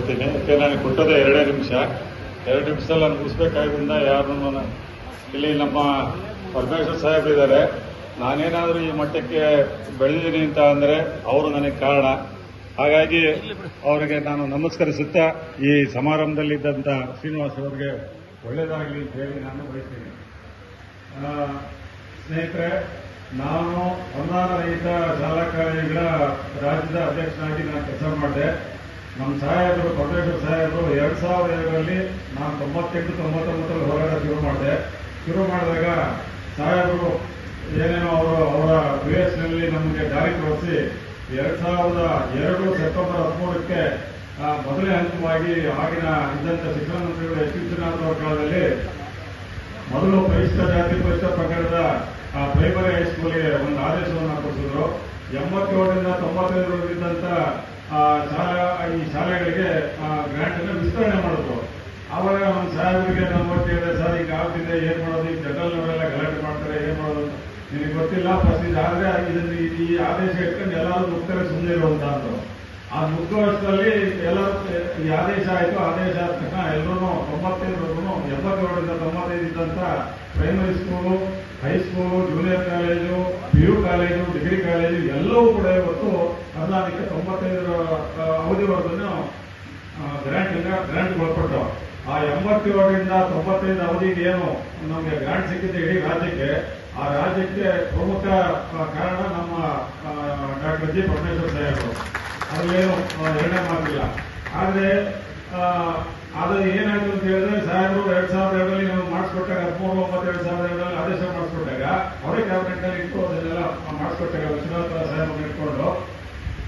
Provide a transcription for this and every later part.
ಕೊಡ್ತೀನಿ. ಯಾಕೆ ನನಗೆ ಕೊಟ್ಟದೆ 2 ನಿಮಿಷ. 2 ನಿಮಿಷದಲ್ಲಿ ನಾನು ಮುಗಿಸ್ಬೇಕಾದ್ರಿಂದ ಯಾರನ್ನು ಇಲ್ಲಿ ನಮ್ಮ ಪರಮೇಶ್ವರ್ ಸಾಹೇಬ್ ಇದ್ದಾರೆ. ನಾನೇನಾದರೂ ಈ ಮಟ್ಟಕ್ಕೆ ಬೆಳೆದಿದ್ದೀನಿ ಅಂತ ಅಂದರೆ ಅವರು ನನಗೆ ಕಾರಣ. ಹಾಗಾಗಿ ಅವರಿಗೆ ನಾನು ನಮಸ್ಕರಿಸುತ್ತಾ ಈ ಸಮಾರಂಭದಲ್ಲಿದ್ದಂಥ ಶ್ರೀನಿವಾಸ್ ಅವರಿಗೆ ಒಳ್ಳೆಯದಾಗಲಿ ಅಂತ ಹೇಳಿ ನಾನು ಬಯಸ್ತೀನಿ. ಸ್ನೇಹಿತರೆ, ನಾನು ಅನುದಾನ ರಹಿತ ಶಾಲಾ ಕಾಲೇಜುಗಳ ರಾಜ್ಯದ ಅಧ್ಯಕ್ಷನಾಗಿ ನಾನು ಕೆಲಸ ಮಾಡಿದೆ. ನಮ್ಮ ಸಾಹೇಬರು ಪರಮೇಶ್ವರ್ ಸಾಹೇಬರು 2002ರಲ್ಲಿ ನಾನು 98-99 ಹೋರಾಟ ಶುರು ಮಾಡಿದಾಗ ಸಾಹೇಬರು ಏನೇನೋ ಅವರ ನಲ್ಲಿ ನಮಗೆ ದಾರಿ ತೋರಿಸಿ 2002 ಸೆಪ್ಟೆಂಬರ್ 13ಕ್ಕೆ ಮೊದಲನೇ ಹಂತವಾಗಿ ಆಗಿನ ಇದ್ದಂಥ ಶಿಕ್ಷಣ ಮಂತ್ರಿಗಳು ಎಚ್ ವಿಶ್ವನಾಥ್ ಅವರ ಕಾಲದಲ್ಲಿ ಮೊದಲು ಪರಿಶಿಷ್ಟ ಜಾತಿ ಪರಿಶಿಷ್ಟ ಪ್ರಕಾರದ ಪ್ರೈಮರಿ ಹೈಸ್ಕೂಲ್ಗೆ ಒಂದು ಆದೇಶವನ್ನು ಕೊಡಿಸಿದ್ರು. 87ರಿಂದ 95 ಇದ್ದಂಥ ಈ ಶಾಲೆಗಳಿಗೆ ಗ್ರಾಂಟ್ ಅನ್ನು ವಿಸ್ತರಣೆ ಮಾಡಿದ್ರು. ಆವಾಗ ನಮ್ಮ ಸಾಹೇಬರಿಗೆ ನಾವು ಕೇಳಿದೆ, ಸರ್ ಈಗ ಆಗ್ತಿದೆ, ಏನ್ ಮಾಡೋದು, ಈಗ ಜನರಲ್ನವರೆಲ್ಲ ಗಲಾಟೆ ಮಾಡ್ತಾರೆ, ಏನ್ ಮಾಡೋದು, ನಿನಗೆ ಗೊತ್ತಿಲ್ಲ, ಫಸ್ಟ್ ಇದಾದ್ರೆ ಈ ಆದೇಶ ಇಟ್ಕೊಂಡು ಎಲ್ಲರೂ ಮುಗ್ತಾರೆ, ಸುಮ್ಮನೆ ಇರುವಂತ ಅಂದ್ರು. ಆ ಮುಗ್ಗುವಷ್ಟರಲ್ಲಿ ಎಲ್ಲರೂ ಈ ಆದೇಶ ಆಯಿತು. ಆದೇಶ ಆದ ತಕ್ಷಣ ಎಲ್ಲರೂ 87ರಿಂದ 95 ಇದ್ದಂತ primary school, high school, junior college, PU college, degree college ಎಲ್ಲವೂ ಕೂಡ ಇವತ್ತು ಅನುದಾನಕ್ಕೆ 95 ಅವಧಿವರೆಗೂ ಗ್ರಾಂಟ್ ಒಳಪಟ್ಟು ಆ 87ರಿಂದ 95 ಅವಧಿಗೆ ಏನು ನಮಗೆ ಗ್ರಾಂಟ್ ಸಿಕ್ಕಿದೆ ಇಡೀ ರಾಜ್ಯಕ್ಕೆ, ಆ ರಾಜ್ಯಕ್ಕೆ ಪ್ರಮುಖ ಕಾರಣ ನಮ್ಮ ಡಾಕ್ಟರ್ ಜಿ ಪರಮೇಶ್ವರ್ ಸಾಹೇಬರು. ಅದರಲ್ಲೇನು ಎರಡನೇ ಮಾತಿಲ್ಲ. ಆದರೆ ಅದು ಏನಾಯ್ತು ಅಂತ ಹೇಳಿದ್ರೆ, ಸಾಹೇಬರು 2002ರಲ್ಲಿ ನಾವು ಮಾಡಿಸ್ಕೊಟ್ಟಾಗ 13/9/2002ರಲ್ಲಿ ಆದೇಶ ಮಾಡಿಸ್ಕೊಟ್ಟಾಗ ಅವರೇ ಕ್ಯಾಬಿನೆಟ್ ನಲ್ಲಿ ಇಟ್ಟು ಅದನ್ನೆಲ್ಲ ಮಾಡಿಸ್ಕೊಟ್ಟಾಗ ವಿಶ್ವನಾಥ ಸಾಹೇಬ್ ಇಟ್ಕೊಂಡು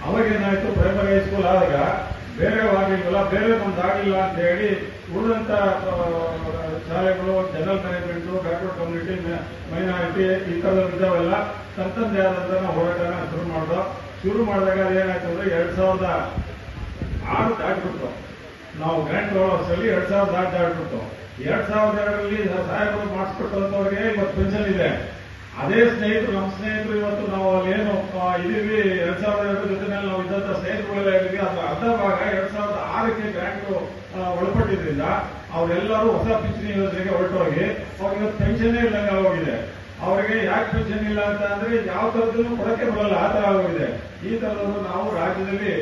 ಅವಾಗೇನಾಯ್ತು, ಪ್ರೈಮರಿ ಹೈಸ್ಕೂಲ್ ಆದಾಗ ಬೇರೆ ಆಗಿಲ್ವಲ್ಲ, ಬೇರೆ ನಮ್ದಾಗಿಲ್ಲ ಅಂತ ಹೇಳಿ ಉಳಿದಂತ ಶಾಲೆಗಳು general management, backward community, minority ಈ ಥರದಲ್ಲಿದ್ದಾವೆಲ್ಲ ತಂತಂದೇ ಆದಂತ ಹೋರಾಟನ ಶುರು ಮಾಡಿದಾಗ ಅದೇನಾಯ್ತು ಅಂದ್ರೆ 2006 ದಾಟ್ಬಿಟ್ಟು ನಾವು ಗ್ರಾಂಟ್ ವರ್ಷದಲ್ಲಿ 2006 ದಾಟ್ಬಿಟ್ಟು 2002ರಲ್ಲಿ ಸಾಹೇಬರು ಮಾಡಿಸ್ಕೊಟ್ಟಂತವ್ರಿಗೆ ಇವತ್ತು ಪೆನ್ಷನ್ ಇದೆ. ಅದೇ ಸ್ನೇಹಿತರು, ನಮ್ಮ ಸ್ನೇಹಿತರು ಇವತ್ತು ನಾವು ಅಲ್ಲೇನು ಇದೀವಿ 2002 ಜೊತೆನಲ್ಲಿ ನಾವು ಇದ್ದಂತ ಸ್ನೇಹಿತರುಗಳೆಲ್ಲ ಇದೀವಿ, ಅದರ ಅರ್ಧ ಭಾಗ 2006ಕ್ಕೆ ಗ್ರಾಂಟ್ ಒಳಪಟ್ಟಿದ್ರಿಂದ ಅವರೆಲ್ಲರೂ ಹೊಸ ಪಿಂಚಣಿ ಯೋಜನೆಗೆ ಹೊರಟೋಗಿ ಅವ್ರಿಗೆ ಪೆನ್ಷನ್ನೇ ಇಲ್ಲಂಗೆ ಆಗೋಗಿದೆ. ಅವರಿಗೆ ಯಾಕೆ ಪೆನ್ಷನ್ ಇಲ್ಲ ಅಂತ ಅಂದ್ರೆ ಯಾವ ತರದನ್ನು ಕೊಡಕ್ಕೆ ಬರಲ್ಲ, ಆ ತರ ಆಗೋಗಿದೆ. ಈ ತರದನ್ನು ನಾವು ರಾಜ್ಯದಲ್ಲಿ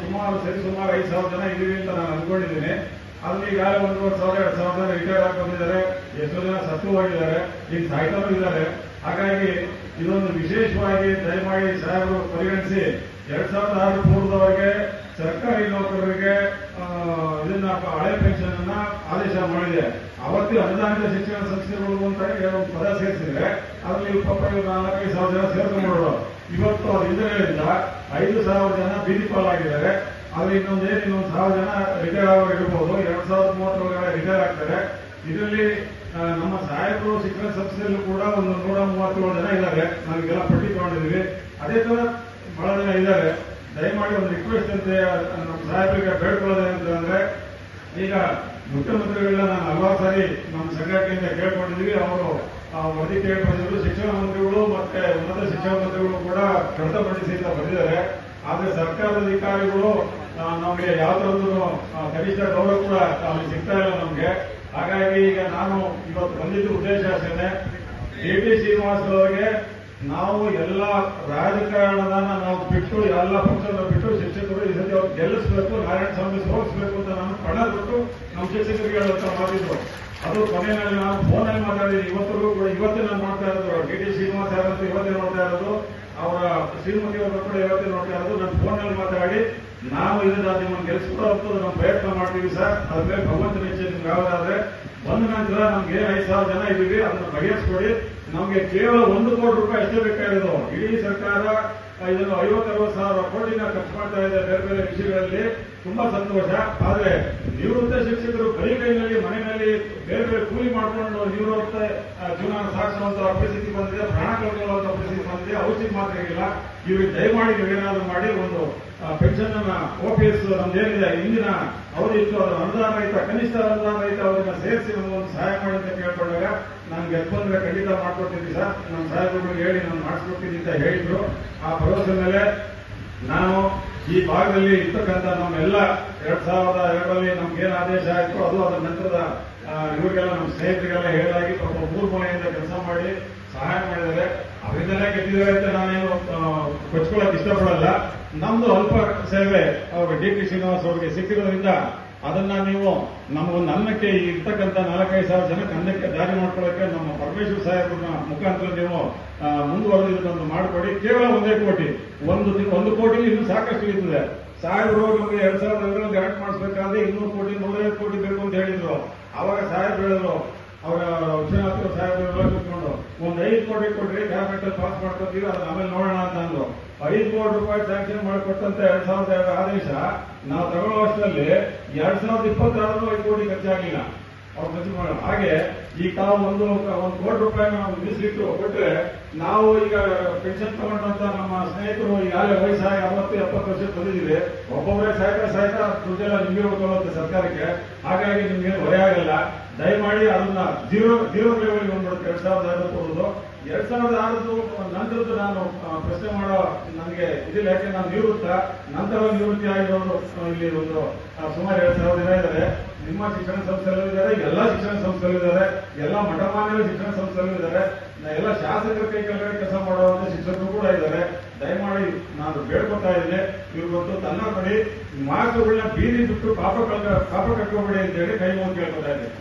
ಸುಮಾರು 5,000 ಜನ ಇದೀವಿ ಅಂತ ನಾನು ಅಂದ್ಕೊಂಡಿದ್ದೀನಿ. ಅಲ್ಲಿ ಈಗಾಗಲೇ 1,500-2,000 ಜನ ರಿಟೈರ್ ಆಗಿ ಬಂದಿದ್ದಾರೆ, ಎಷ್ಟೋ ಜನ ಸತ್ತು ಹೋಗಿದ್ದಾರೆ, ಈಗ ಸಾಯ್ತಾನೂ ಇದ್ದಾರೆ. ಹಾಗಾಗಿ ಇದೊಂದು ವಿಶೇಷವಾಗಿ ದಯಮಾಡಿ ಸಾಹೇಬರು ಪರಿಗಣಿಸಿ 2006 ಪೂರ್ವದವರೆಗೆ ಸರ್ಕಾರಿ ನೌಕರರಿಗೆ ಇದನ್ನ ಹಳೆ ಪೆನ್ಷನ್ ಅನ್ನ ಆದೇಶ ಮಾಡಿದೆ. ಅವತ್ತು ಅನುದಾನಿತ ಶಿಕ್ಷಣ ಸಂಸ್ಥೆಗಳು ಅಂತ ಒಂದು ಪದ ಸೇರಿಸಿದ್ರೆ ಅದರಲ್ಲಿ 4,000-5,000 ಜನ ಸೇರ್ಕೊಂಡ್ಬಿಡೋರು. ಇವತ್ತು ಅದು ಹಿಂದಿನಿಂದ 5,000 ಜನ ಬೀದಿ ಪಾಲಾಗಿದ್ದಾರೆ. ಆದ್ರೆ ಇನ್ನೊಂದು 1,000 ಜನ ರಿಟೈರ್ ಆಗೋರು ಇರಬಹುದು. 2030 ರಿಟೈರ್ ಆಗ್ತಾರೆ. ಇದರಲ್ಲಿ ನಮ್ಮ ಸಾಹೇಬರು ಶಿಕ್ಷಣ ಸಂಸ್ಥೆಯಲ್ಲೂ ಕೂಡ ಒಂದು 137 ಜನ ಇದ್ದಾರೆ. ನಾವೀಗೆಲ್ಲ ಪಟ್ಟಿ ತಗೊಂಡಿದ್ದೀವಿ. ಅದೇ ತರ ಬಹಳ ಜನ ಇದ್ದಾರೆ. ದಯಮಾಡಿ ಒಂದು ರಿಕ್ವೆಸ್ಟ್ ಅಂತೆ ನಮ್ಮ ಸಾಹೇಬರಿಗೆ ಬೇಡ್ಕೊಳ್ಳೋದೇನಂತಂದ್ರೆ, ಈಗ ಮುಖ್ಯಮಂತ್ರಿಗಳನ್ನ ನಾನು ಹಲವಾರು ಸಾರಿ ನಮ್ಮ ಸಂಘಟನೆಯಿಂದ ಕೇಳ್ಕೊಂಡಿದ್ದೀವಿ. ಅವರು ವರದಿ ಕೇಳ್ಕೊಂಡಿದ್ರು. ಶಿಕ್ಷಣ ಮಂತ್ರಿಗಳು ಮತ್ತೆ ಉನ್ನತ ಶಿಕ್ಷಣ ಮಂತ್ರಿಗಳು ಕೂಡ ಕಡತಪಡಿಸಿ ಅಂತ ಬಂದಿದ್ದಾರೆ. ಆದ್ರೆ ಸರ್ಕಾರದ ಅಧಿಕಾರಿಗಳು ನಮಗೆ ಯಾವ ತರದ್ದು ಕನಿಷ್ಠ ಗೌರವ ಕೂಡ ಅಲ್ಲಿ ಸಿಗ್ತಾ ಇಲ್ಲ ನಮ್ಗೆ. ಹಾಗಾಗಿ ಈಗ ನಾನು ಇವತ್ತು ಬಂದಿದ್ದ ಉದ್ದೇಶ ಅಷ್ಟೇ, ಡಿ ಶ್ರೀನಿವಾಸ್ ಅವರಿಗೆ ನಾವು ಎಲ್ಲ ರಾಜಕಾರಣದ ನಾವು ಬಿಟ್ಟು, ಎಲ್ಲ ಪಕ್ಷವನ್ನು ಬಿಟ್ಟು ಶಿಕ್ಷಕರು ಈ ಸತಿ ಅವ್ರು ಗೆಲ್ಲಿಸಬೇಕು, ನಾರಾಯಣ ಸ್ವಾಮಿ ಸೋಲಿಸಬೇಕು ಅಂತ ನಾನು ಪಣ ಬಿಟ್ಟು ನಮ್ಮ ಶಿಕ್ಷಕರಿಗೆ ಹೇಳುತ್ತಾ ಮಾಡಿದ್ರು. ಅದು ಕೊನೆಯಲ್ಲಿ ನಾನು ಫೋನಲ್ಲಿ ಮಾತಾಡಿದ್ದೀನಿ. ಇವತ್ತಿಗೂ ಕೂಡ ಇವತ್ತೇ ನಾನು ಮಾಡ್ತಾ ಇರೋದು ಡಿ ಶ್ರೀನಿವಾಸ್ ಅವರಂತೂ ಇವತ್ತೇ ನೋಡ್ತಾ ಇರೋದು, ಅವರ ಶ್ರೀಮತಿ ಅವರು ಕೂಡ ಇವತ್ತೇ ನೋಡ್ತಾ ಇರೋದು. ನಾನು ಫೋನಲ್ಲಿ ಮಾತಾಡಿ ನಾವು ಇದನ್ನ ನಿಮ್ಮನ್ನು ಗೆಲ್ಲಿಸ್ಕೊಡೋ ನಾವು ಪ್ರಯತ್ನ ಮಾಡ್ತೀವಿ ಸರ್, ಅದ್ರ ಮೇಲೆ ಭಗವಂತನ ಇಚ್ಛೆ ನಿಮ್ಗೆ ಯಾವುದಾದ್ರೆ ಬಂದ ನಂತರ ನಮ್ಗೆ 5,000 ಜನ ಇದೀವಿ, ಅದನ್ನ ಬಗೆಹರಿಸ್ಕೊಡಿ. ನಮ್ಗೆ ಕೇವಲ 1 ಕೋಟಿ ರೂಪಾಯಿ ಅಷ್ಟೇ ಬೇಕಾಗಿರೋದು. ಇಡೀ ಸರ್ಕಾರ ಇದನ್ನು 50-60 ಸಾವಿರ ಕೋಟಿನ ಖರ್ಚು ಮಾಡ್ತಾ ಇದೆ ಬೇರೆ ಬೇರೆ ವಿಷಯಗಳಲ್ಲಿ. ತುಂಬಾ ಸಂತೋಷ. ಆದ್ರೆ ನಿವೃತ್ತ ಶಿಕ್ಷಕರು ಕೈನಲ್ಲಿ ಮನೆಯಲ್ಲಿ ಬೇರೆ ಬೇರೆ ಕೂಲಿ ಮಾಡ್ಕೊಂಡು ನಿವೃತ್ತ ಜೀವನ ಸಾಗಿಸುವಂತ ಪರಿಸ್ಥಿತಿ ಬಂದಿದೆ, ಪ್ರಾಣ ಕಳ್ಕೊಳ್ಳುವಂತ ಪರಿಸ್ಥಿತಿ ಬಂದಿದೆ. ಔಷಧಿ ಮಾತ್ರ ಇಲ್ಲ. ಇವ್ರಿಗೆ ದಯಮಾಡಿ ನೀವೇನಾದ್ರೂ ಮಾಡಿ ಒಂದು ಪೆನ್ಷನ್ ಅನ್ನ OPS ನಮ್ದೇನಿದೆ ಹಿಂದಿನ ಅವಧಿ ಇತ್ತು, ಅದರ ಅನುದಾನ ರಹಿತ, ಕನಿಷ್ಠ ಅನುದಾನ ರಹಿತ ಅವರನ್ನ ಸೇರಿಸಿ ನಮಗೊಂದು ಸಹಾಯ ಮಾಡಿ ಅಂತ ಕೇಳ್ಕೊಂಡಾಗ ನಾನು ಗೆದ್ಬಂದ್ರೆ ಖಂಡಿತ ಮಾಡ್ಕೊಡ್ತೀನಿ ಸರ್, ನಮ್ಮ ಸಾಹೇಬರಿಗೆ ಹೇಳಿ ನಾನು ಮಾಡಿಸ್ಕೊಡ್ತೀನಿ ಅಂತ ಹೇಳಿದ್ರು. ಆ ಭರವಸೆ ಮೇಲೆ ನಾನು ಈ ಭಾಗದಲ್ಲಿ ಇರ್ತಕ್ಕಂಥ ನಮ್ಮೆಲ್ಲ 2002ರಲ್ಲಿ ನಮ್ಗೇನು ಆದೇಶ ಆಯಿತು ಅದು ಅದರ ನಂತರದ ಇವರಿಗೆಲ್ಲ ನಮ್ಮ ಸ್ನೇಹಿತರಿಗೆಲ್ಲ ಹೇಳಾಗಿ ಪಾಪ ಮೂರು ಮನೆಯಿಂದ ಕೆಲಸ ಮಾಡಿ ಸಹಾಯ ಮಾಡಿದ್ದಾರೆ. ಅವರಿಂದಲೇ ಗೆದ್ದಿದ್ದಾರೆ ಅಂತ ನಾನೇನು ಕೊಚ್ಕೊಳ್ಳೋಕೆ ಇಷ್ಟಪಡಲ್ಲ. ನಮ್ದು ಅಲ್ಪ ಸೇವೆ ಅವರು ಡಿ ಕೆ ಶ್ರೀನಿವಾಸ್ ಅವರಿಗೆ ಸಿಕ್ಕಿರೋದ್ರಿಂದ ಅದನ್ನ ನೀವು ನಮಗೊಂದು ಅನ್ನಕ್ಕೆ ಇರ್ತಕ್ಕಂಥ 4-5 ಸಾವಿರ ಜನಕ್ಕೆ ಅನ್ನಕ್ಕೆ ದಾರಿ ಮಾಡ್ಕೊಳ್ಳೋಕೆ ನಮ್ಮ ಪರಮೇಶ್ವರ ಸಾಹೇಬ್ರನ್ನ ಮುಖಾಂತರ ನೀವು ಮುಂದುವರೆದು ಇದನ್ನು ಮಾಡಿಕೊಡಿ. ಕೇವಲ 1 ಕೋಟಿ, 1 ಕೋಟಿ ಇನ್ನೂ ಸಾಕಷ್ಟು ಇರ್ತದೆ. ಸಾಹೇಬರು ನಮಗೆ 2002 ಗ್ರಾಂಟ್ ಮಾಡಿಸ್ಬೇಕಾದ್ರೆ 200 ಕೋಟಿ 150 ಕೋಟಿ ಬೇಕು ಅಂತ ಹೇಳಿದ್ರು. ಅವಾಗ ಸಾಹೇಬ್ ಹೇಳಿದ್ರು, ಅವರ ವಿಶ್ವನಾಥ ಸಾಹೇಬರೆಲ್ಲ ಕೂತ್ಕೊಂಡು ಒಂದು 5 ಕೋಟಿ ಕೊಟ್ರಿ, ಕ್ಯಾಬಿನೆಟ್ ಅಲ್ಲಿ ಪಾಸ್ ಮಾಡ್ಕೊತೀವಿ, ಅದನ್ನ ಆಮೇಲೆ ನೋಡೋಣ ಅಂತ ಅಂದ್ರು. 5 ಕೋಟಿ ರೂಪಾಯಿ ಸ್ಯಾಂಕ್ಷನ್ ಮಾಡಿಕೊಟ್ಟಂತ 2002 ಆದೇಶ ನಾವು ತಗೊಳ್ಳುವಷ್ಟರಲ್ಲಿ 2026 5 ಕೋಟಿ ಖರ್ಚಾಗಿಲ್ಲ. ಅವ್ರು ಖರ್ಚು ಮಾಡೋಣ. ಹಾಗೆ ಈಗ ತಾವು ಒಂದು ಕೋಟಿ ರೂಪಾಯಿ ನಾವು ಮೀಸಲಿಟ್ಟು ಕೊಟ್ಟರೆ ನಾವು ಈಗ ಪೆನ್ಷನ್ ತಗೊಂಡಂತ ನಮ್ಮ ಸ್ನೇಹಿತರು ಈಗಾಗಲೇ ವಯಸ್ಸಾಗಿ 60-70 ವರ್ಷಕ್ಕೆ ಬಂದಿದ್ದೀವಿ. ಒಬ್ಬೊಬ್ಬರೇ ಸಾಯ್ತಾ ದುಡ್ಡೆಲ್ಲ ನಿಮಗೆ ಹೋಗುತ್ತೆ ಸರ್ಕಾರಕ್ಕೆ. ಹಾಗಾಗಿ ನಿಮ್ಗೆ ಹೊರೆ ಆಗಲ್ಲ. ದಯಮಾಡಿ ಅದನ್ನ ಜೀರೋ ಲೆವೆಲ್ಗೆ ಬಂದ್ಬಿಡುತ್ತೆ 2050. 2006 ನಂತರದ್ದು ನಾನು ಪ್ರಶ್ನೆ ಮಾಡೋ ನನಗೆ ಇದಿಲ್ಲ. ಯಾಕೆ ನಾನು ನಂತರ ನಿವೃತ್ತಿ ಆಗಿರೋರು ಇಲ್ಲಿ ಒಂದು ಸುಮಾರು 2,000 ಜನ ಇದ್ದಾರೆ. ನಿಮ್ಮ ಶಿಕ್ಷಣ ಸಂಸ್ಥೆಯಲ್ಲೂ ಇದ್ದಾರೆ, ಎಲ್ಲ ಶಿಕ್ಷಣ ಸಂಸ್ಥೆಯಲ್ಲೂ ಇದ್ದಾರೆ, ಎಲ್ಲ ಮಠಮಾನ್ಯರ ಶಿಕ್ಷಣ ಸಂಸ್ಥೆಯಲ್ಲೂ ಇದ್ದಾರೆ, ಎಲ್ಲ ಶಾಸಕರ ಕೈ ಕೆಳಗಡೆ ಕೆಲಸ ಮಾಡುವಂತ ಶಿಕ್ಷಕರು ಕೂಡ ಇದ್ದಾರೆ. ದಯಮಾಡಿ ನಾನು ಬೇಡ್ಕೊತಾ ಇದ್ದೇನೆ, ಇವ್ರಿಗೊಂದು ತನ್ನ ಕೊಡಿ, ಮಾರ್ಕ್ಸ್ಗಳನ್ನ ಬೀದಿ ಬಿಟ್ಟು ಪಾಪ ಕಟ್ಕೋಬೇಡಿ ಅಂತ ಹೇಳಿ ಕೈ ಮುಗಿ ಕೇಳ್ಕೊತಾ ಇದ್ದೇನೆ.